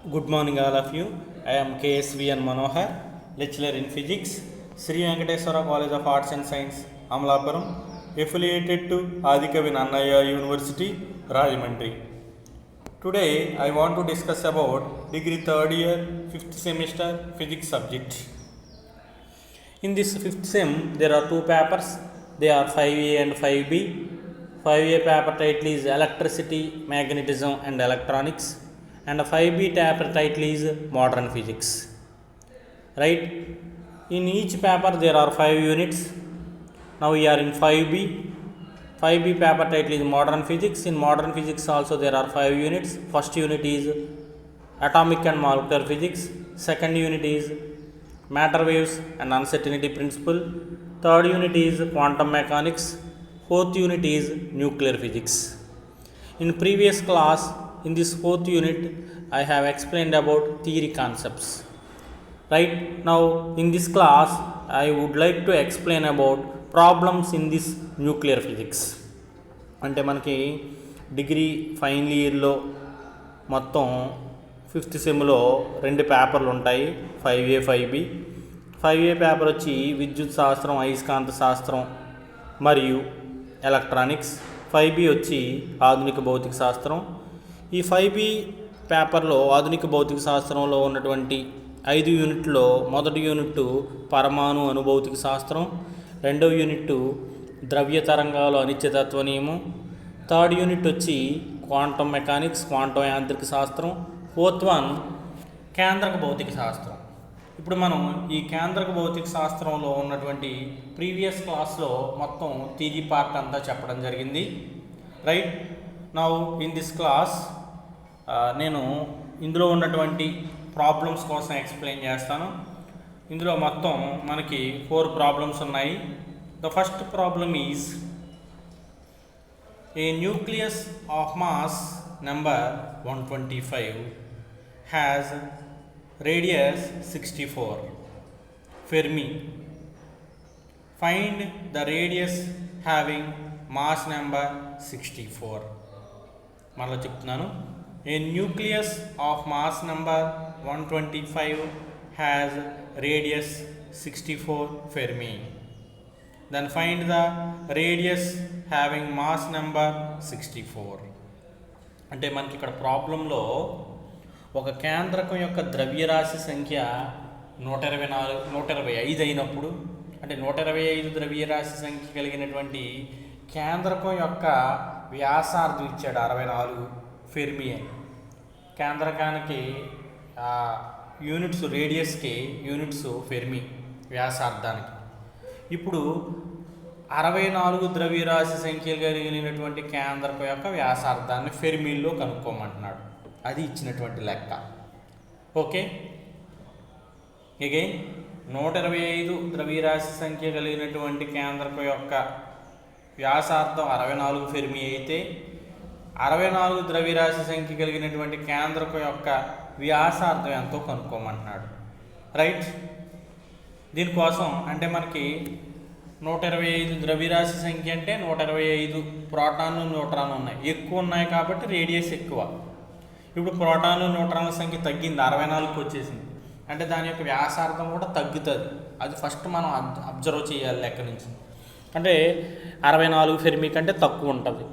Good morning, all of you. I am KSVN Manohar, lecturer in physics, Sri Venkateswara College of Arts and Science, Amalapuram, affiliated to Adikavi Nannaya University, Rajahmundry. Today, I want to discuss about degree 3rd year, 5th semester physics subject. In this 5th sem, there are two papers. They are 5A and 5B. 5A paper title is Electricity, Magnetism and Electronics, and 5B paper title is Modern Physics. Right? In each paper there are 5 units. Now we are in 5B. 5B paper title is Modern Physics. In Modern Physics also there are 5 units. First unit is Atomic and Molecular Physics. Second unit is Matter Waves and Uncertainty Principle. Third unit is Quantum Mechanics. Fourth unit is Nuclear Physics. In previous class, in this fourth unit, I have explained about theory concepts. Right? Now, in this class, I would like to explain about problems in this nuclear physics. అంటే మనకి degree final ఇయర్లో మొత్తం 5th సెమ్లో 2 పేపర్లు ఉంటాయి, 5A 5B. 5A paper వచ్చి విద్యుత్ శాస్త్రం, అయస్కాంత శాస్త్రం మరియు ఎలక్ట్రానిక్స్. 5B వచ్చి ఆధునిక భౌతిక శాస్త్రం. ఈ 5B పేపర్లో ఆధునిక భౌతిక శాస్త్రంలో ఉన్నటువంటి 5 యూనిట్లో మొదటి యూనిట్ పరమాణు అనుభౌతిక శాస్త్రం, రెండవ యూనిట్ ద్రవ్య తరంగాలు అనిత్యతత్వ నియమం, థర్డ్ యూనిట్ వచ్చి క్వాంటమ్ మెకానిక్స్, క్వాంటమ్ యాంత్రిక శాస్త్రం, ఫోర్త్ వన్ కేంద్రక భౌతిక శాస్త్రం. ఇప్పుడు మనం ఈ కేంద్రక భౌతిక శాస్త్రంలో ఉన్నటువంటి ప్రీవియస్ క్లాస్లో మొత్తం థియరీ పార్ట్ అంతా చెప్పడం జరిగింది. Right? Now in this class నేను ఇందులో ఉన్నటువంటి ప్రాబ్లమ్స్ కోసం ఎక్స్ప్లెయిన్ చేస్తాను. ఇందులో మొత్తం మనకి 4 ప్రాబ్లమ్స్ ఉన్నాయి. The first problem is a nucleus of mass number 125 has radius 64 Fermi. Find the radius having mass number 64. మరలా చెప్తున్నాను. A nucleus of mass number 125 has radius 64 Fermi. Then find the radius having mass number 64. అంటే మనకి ఇక్కడ ప్రాబ్లంలో ఒక కేంద్రకం యొక్క ద్రవ్యరాశి సంఖ్య 125 అయినప్పుడు, అంటే 125 ద్రవ్యరాశి సంఖ్య కలిగినటువంటి కేంద్రకం యొక్క వ్యాసార్థం ఇచ్చాడు 64 ఫెర్మి అని. కేంద్రకానికి యూనిట్స్, రేడియస్కి యూనిట్స్ ఫెర్మి వ్యాసార్థానికి. ఇప్పుడు 64 ద్రవ్యరాశి సంఖ్యలు కలిగినటువంటి కేంద్రకం యొక్క వ్యాసార్థాన్ని ఫెర్మిల్లో కనుక్కోమంటున్నాడు. అది ఇచ్చినటువంటి లెక్క. ఓకే, అగైన్ 125 ద్రవ్యరాశి సంఖ్య కలిగినటువంటి కేంద్రకం యొక్క వ్యాసార్థం 64 ఫెర్మి అయితే 64 ద్రవ్యరాశి సంఖ్య కలిగినటువంటి కేంద్రకం యొక్క వ్యాసార్థం ఎంతో కనుక్కోమంటున్నాడు. రైట్? దీనికోసం అంటే మనకి 125 ద్రవ్యరాశి సంఖ్య అంటే 125 ప్రోటాన్లు, న్యూట్రాన్లు ఉన్నాయి. ఎక్కువ ఉన్నాయి కాబట్టి రేడియస్ ఎక్కువ. ఇప్పుడు ప్రోటాన్లు, న్యూట్రాన్ల సంఖ్య తగ్గింది, 64కి వచ్చేసింది. అంటే దాని యొక్క వ్యాసార్థం కూడా తగ్గుతుంది. అది ఫస్ట్ మనం అబ్జర్వ్ చేయాలి లెక్క నుంచి. అంటే 64 ఫెర్మి కంటే తక్కువ ఉంటుంది.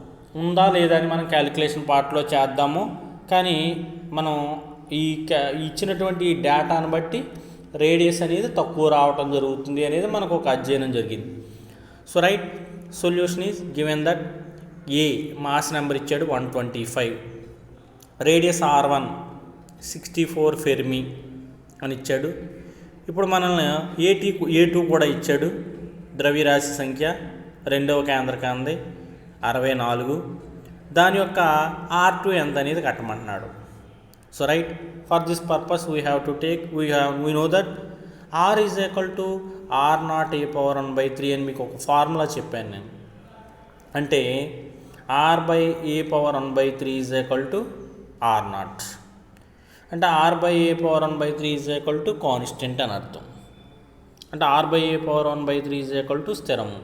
ఉందా లేదా అని మనం క్యాలిక్యులేషన్ పార్ట్లో చేద్దాము. కానీ మనం ఇచ్చినటువంటి డేటాను బట్టి రేడియస్ అనేది తక్కువ రావటం జరుగుతుంది అనేది మనకు ఒక అధ్యయనం జరిగింది. So right, solution is given that A mass number ఇచ్చాడు 125, రేడియస్ R1 64 ఫెర్మి అని ఇచ్చాడు. ఇప్పుడు మనల్ని A2 కూడా ఇచ్చాడు. ద్రవ్యరాశి సంఖ్య రెండవ కేంద్రకాంది 64. దాని యొక్క R2 ఎంత అనేది కట్టమంటున్నాడు. So right, for this purpose we have to take we know that R is equal to R0a⁻1/3 అని మీకు ఒక ఫార్ములా చెప్పాను నేను. అంటే R/a⁻1/3 is equal to R0. అంటే R/a⁻1/3 is equal to constant అని అర్థం. అంటే R/a⁻1/3 ఈజ్ ఈక్వల్ టు స్థిరము.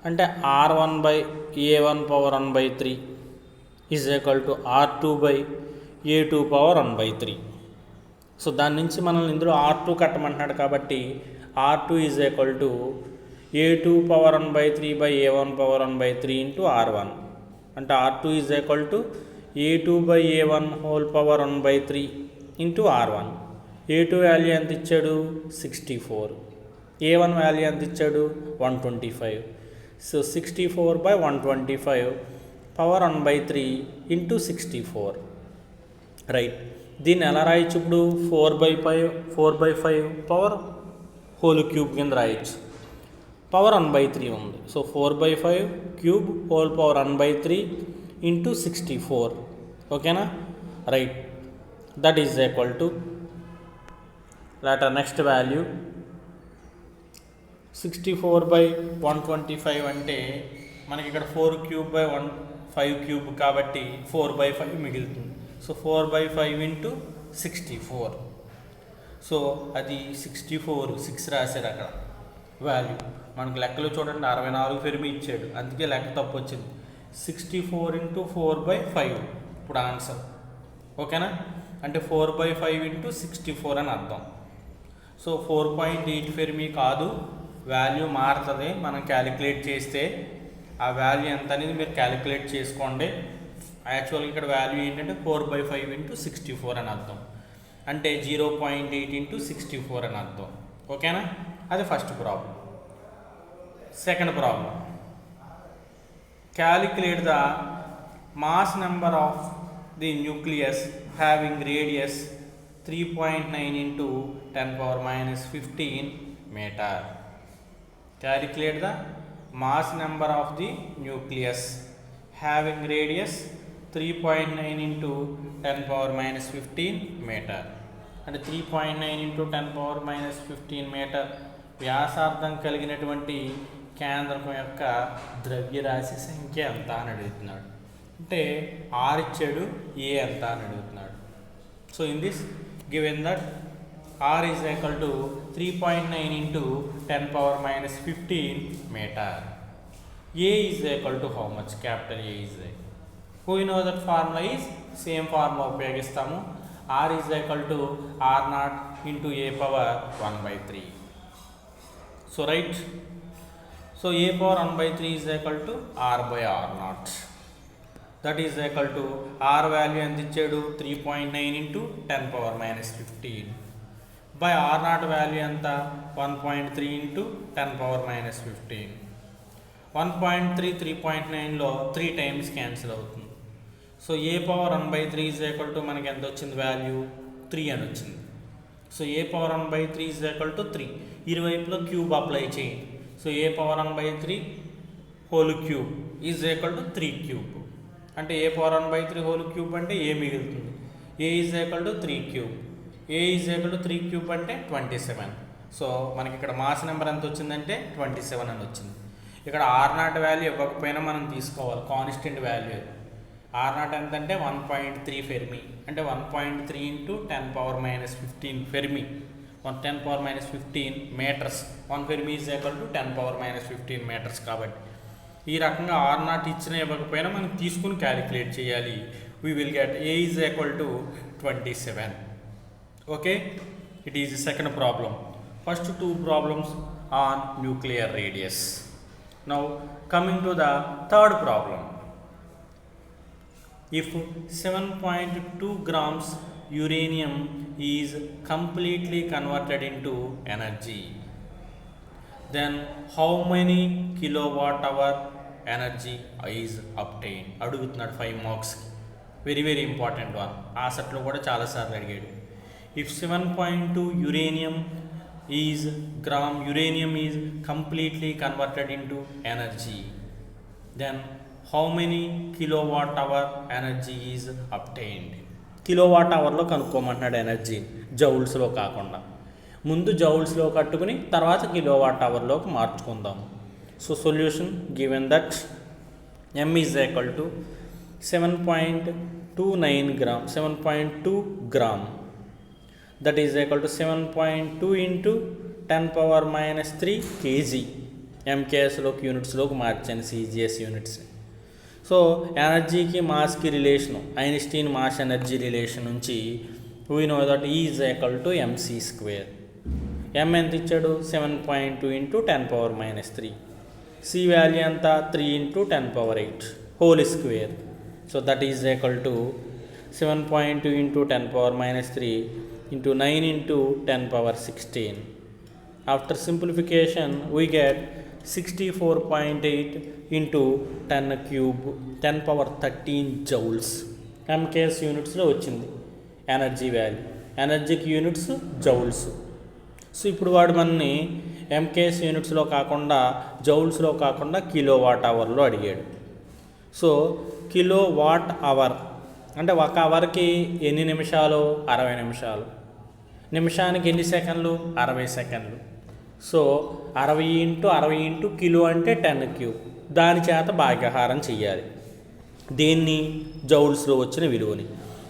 అంటే R1/a1/1/3 is equal to R2 a2 power 1/3. So దాని నుంచి మనల్ని ఇందులో R2 కట్టమంటున్నాడు కాబట్టి R2 is equal to a2 power 1/3 by a1 power 1/3 into R1. అంటే R2 is equal to a2 by a1 whole power 1/3 into R1. a2 value ఎంత ఇచ్చాడు 64, a1 value ఎంత ఇచ్చాడు 125. So 64 by 125 power 1/3 into 64, right. దీన్ని ఎలా రాయొచ్చు ఇప్పుడు 4/5 power whole cube కింద రాయొచ్చు. పవర్ 1/3 ఉంది, so 4/5 cube whole power 1/3 into 64, ఓకేనా, right. That is equal to next value 64 by 125 అంటే మనకి ఇక్కడ 4 క్యూబ్ బై 5 క్యూబ్ కాబట్టి 4/5 మిగులుతుంది. సో 4/5 ఇంటూ 64, సో అది 64, 6 రాశారు అక్కడ వాల్యూ. మనకి లెక్కలు చూడండి 64 ఫెర్మి ఇచ్చాడు, అందుకే లెక్క తప్పు వచ్చింది. 64 ఇంటూ 4/5 ఇప్పుడు ఆన్సర్, ఓకేనా. అంటే 4/5 ఇంటూ 64 అని అర్థం. సో 4.8 ఫెర్మి కాదు, వాల్యూ మారుతుంది మనం క్యాలిక్యులేట్ చేస్తే. ఆ వాల్యూ ఎంత అనేది మీరు క్యాలిక్యులేట్ చేసుకోండి. యాక్చువల్గా ఇక్కడ వాల్యూ ఏంటంటే 4/5 ఇంటూ 64 అని అర్థం, అంటే 0.8 ఇంటూ 64 అని అర్థం, ఓకేనా. అది first problem. Second problem, calculate the mass number of the nucleus having radius 3.9 into 10⁻⁻15 metre. Calculate the mass number of the nucleus having radius 3.9 into 10⁻⁻15 meter. అంటే 3.9 into 10⁻⁻15 మీటర్ వ్యాసార్థం కలిగినటువంటి కేంద్రకం యొక్క ద్రవ్యరాశి సంఖ్య ఎంత అని అడుగుతున్నాడు. అంటే R ఇచ్చాడు, A ఎంత అని అడుగుతున్నాడు. So in this given that R is equal to 3.9 into 10⁻⁻15 meter. A is equal to how much? Capital A is equal. Who you know that formula is? Same formula ఉపయోగిస్తాము. R is equal to R0 into A power 1/3. So right. So A power 1/3 is equal to R by R0. That is equal to R value ఎంత ఇచ్చాడు 3.9 into 10⁻⁻15. By R0 value ఎంత 1.3 into 10⁻⁻15. 1.3 3.9లో 3 times cancel అవుతుంది. So A power 1/3 is equal to మనకి ఎంత వచ్చింది value 3 అని వచ్చింది. So A power 1/3 is equal to 3. ఇరువైపులో క్యూబ్ అప్లై చేయండి. So A power 1/3 whole cube is equal to 3 cube. అంటే A పవర్ 1/3 హోల్ క్యూబ్ అంటే A మిగులుతుంది. A is equal to 3 cube. A is equal to 3 cube అంటే 27. So మనకి ఇక్కడ mass number ఎంత వచ్చిందంటే 27 అని వచ్చింది. ఇక్కడ R0 వాల్యూ ఇవ్వకపోయినా మనం తీసుకోవాలి, కాన్స్టెంట్ వాల్యూ. R0 ఎంత అంటే 1.3 ఫెర్మి, అంటే 1.3 into 10⁻⁻15 fermi, 10⁻⁻15 metres. 1 fermi is equal to 10⁻⁻15 metres. కాబట్టి ఈ రకంగా R0 ఇచ్చిన ఇవ్వకపోయినా మనం తీసుకుని క్యాలిక్యులేట్ చేయాలి. We will get A is equal to 27. Okay, it is the second problem. First two problems on nuclear radius. Now coming to the third problem. If 7.2 grams uranium is completely converted into energy, then how many kilowatt hour energy is obtained? అడుగుతున్నాడు 5 marks. Very important one. ఆ సెట్లో కూడా చాలాసార్లు అడిగాడు. If 7.2 uranium is completely converted into energy, then how many kilowatt hour energy is obtained? Kilowatt అవర్లో కనుక్కోమంటున్నాడు energy, జౌల్స్లో కాకుండా. ముందు జౌల్స్లో కట్టుకుని తర్వాత కిలోవాట్ అవర్లోకి మార్చుకుందాం. So solution given that M is equal to 7.29 gram, 7.2 gram. That is equal to 7.2 into 10⁻⁻3 kg. MKS లోకి యూనిట్స్లోకి మార్చాను, CGS యూనిట్స్. సో ఎనర్జీకి మాస్కి relation Einstein mass energy relation నుంచి we know that E is equal to mc square. m ఎంత ఇచ్చాడు 7.2 into 10⁻³ c value ఎంత 3 into 10⁸ whole square. So that is equal to 7.2 into 10⁻³ into 9 into 10⁻16. After simplification we get 64.8 into 10 cube 10⁻13 joules. MKS యూనిట్స్లో వచ్చింది energy value. ఎనర్జీకి units joules. So ఇప్పుడు వాడు మనని MKS యూనిట్స్లో కాకుండా జౌల్స్లో కాకుండా కిలో వాట్ అవర్లో అడిగాడు. సో కిలో వాట్ అవర్ అంటే ఒక అవర్కి ఎన్ని నిమిషాలు 60 నిమిషాలు. నిమిషానికి ఎన్ని సెకండ్లు 60 సెకండ్లు. సో 60 ఇంటూ 60 ఇంటూ కిలో అంటే 10 క్యూబ్. దాని చేత భాగ్యహారం చెయ్యాలి దేన్ని జౌల్స్లో వచ్చిన విలువని.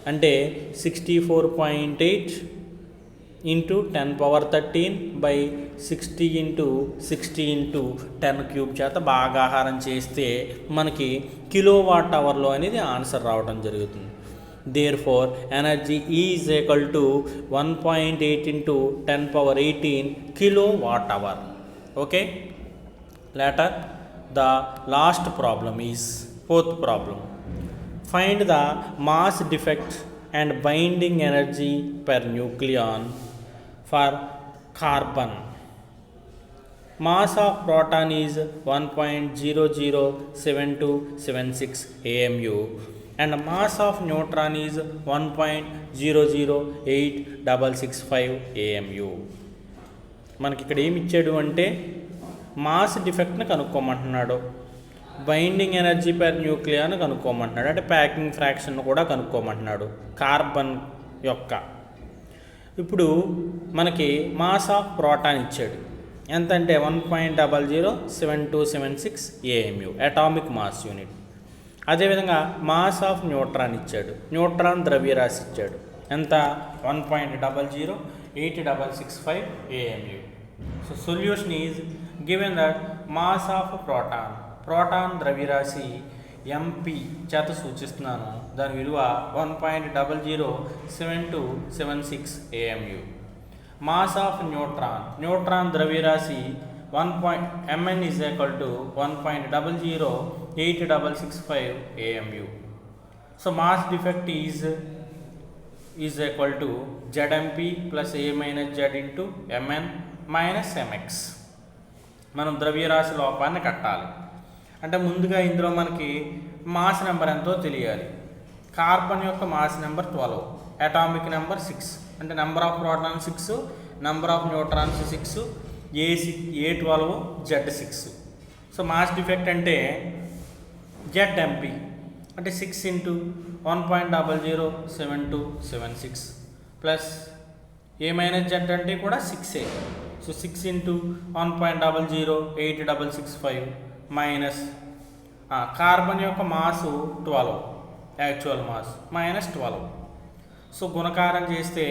అంటే 64.8 into 10⁻13 by 60 into 60 into 10 cube చేత భాగాహారం చేస్తే మనకి కిలో వాట్ అవర్లో అనేది ఆన్సర్ రావడం జరుగుతుంది. Therefore, energy E is equal to 1.8 into 10⁻18 kilowatt hour. Okay. Later, the last problem is fourth problem. Find the mass defect and binding energy per nucleon for carbon. Mass of proton is 1.007276 AMU. And mass of neutron is 1.008665 AMU. మనకి ఇక్కడ ఏమి ఇచ్చాడు అంటే mass డిఫెక్ట్ని కనుక్కోమంటున్నాడు, binding energy per న్యూక్లియాను కనుక్కోమంటున్నాడు, అంటే packing fraction కూడా కనుక్కోమంటున్నాడు carbon యొక్క. ఇప్పుడు మనకి మాస్ ఆఫ్ ప్రోటాన్ ఇచ్చాడు ఎంతంటే 1.007276 AMU అటామిక్ మాస్ యూనిట్. అదేవిధంగా మాస్ ఆఫ్ న్యూట్రాన్ ఇచ్చాడు, న్యూట్రాన్ ద్రవ్యరాశి ఇచ్చాడు ఎంత 1.008665 AMU. So solution is given that mass of proton, proton ద్రవ్యరాశి MP చేత సూచిస్తున్నాను, దాని విలువ 1.007276 AMU. Mass of neutron, neutron ద్రవ్యరాశి Mn is equal to 1.008665 AMU. So mass defect is equal to ZMP plus A minus Z into Mn minus Mx. మనం ద్రవ్యరాశి లోపాన్ని కట్టాలి అంటే ముందుగా ఇందులో మనకి మాస్ నెంబర్ ఎంతో తెలియాలి. కార్బన్ యొక్క మాస్ నెంబర్ 12, అటామిక్ నెంబర్ 6, అంటే number of protons 6, number of neutrons 6, A12 Z6. So mass defect అంటే ZMP అంటే 6 into 1.007276 plus A minus Z అంటే కూడా 6A. So 6 into 1.008665 minus carbon యొక్క mass 12 actual mass minus 12. So గుణకారం చేస్తే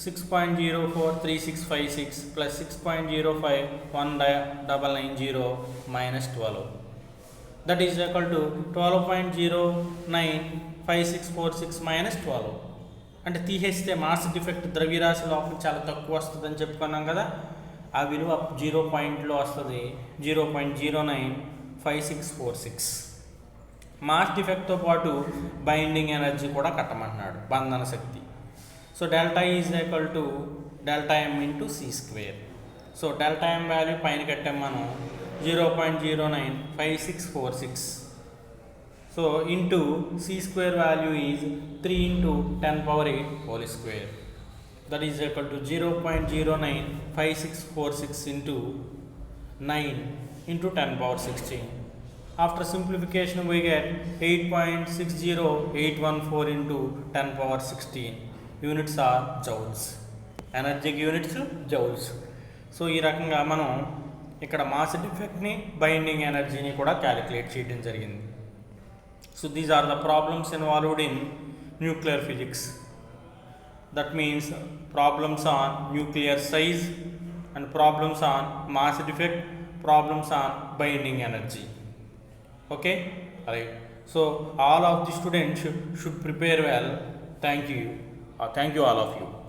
6.043656 plus 6.051990 minus 12, that is equal to 12.095646 minus 12. అంటే తీసేస్తే mass defect ద్రవ్యరాశి లోపల చాలా తక్కువ వస్తుందని చెప్పుకున్నాం కదా, ఆ విలువ 0 పాయింట్లో వస్తుంది 0.095646. మాస్ డిఫెక్ట్తో పాటు బైండింగ్ ఎనర్జీ కూడా కట్టమంటున్నాడు, బంధన శక్తి. So delta is equal to delta M into C square. So delta M value పైన కట్టాం మనం 0.095646. So into C square value is 3 into 10⁸8 whole square, that is equal to 0.095646 into 9 into 10⁻16. After simplification we get 8.60814 into 10⁻16. Units are joules. Energy units joules. So ఈ రకంగా మనం ఇక్కడ mass డిఫెక్ట్ని binding ఎనర్జీని కూడా calculate చేయడం జరిగింది. So these are the problems involved in nuclear physics. That means problems on nuclear size and problems on mass defect, problems on binding energy. Okay, right. So all of the students should prepare well. Thank you. Thank you all of you.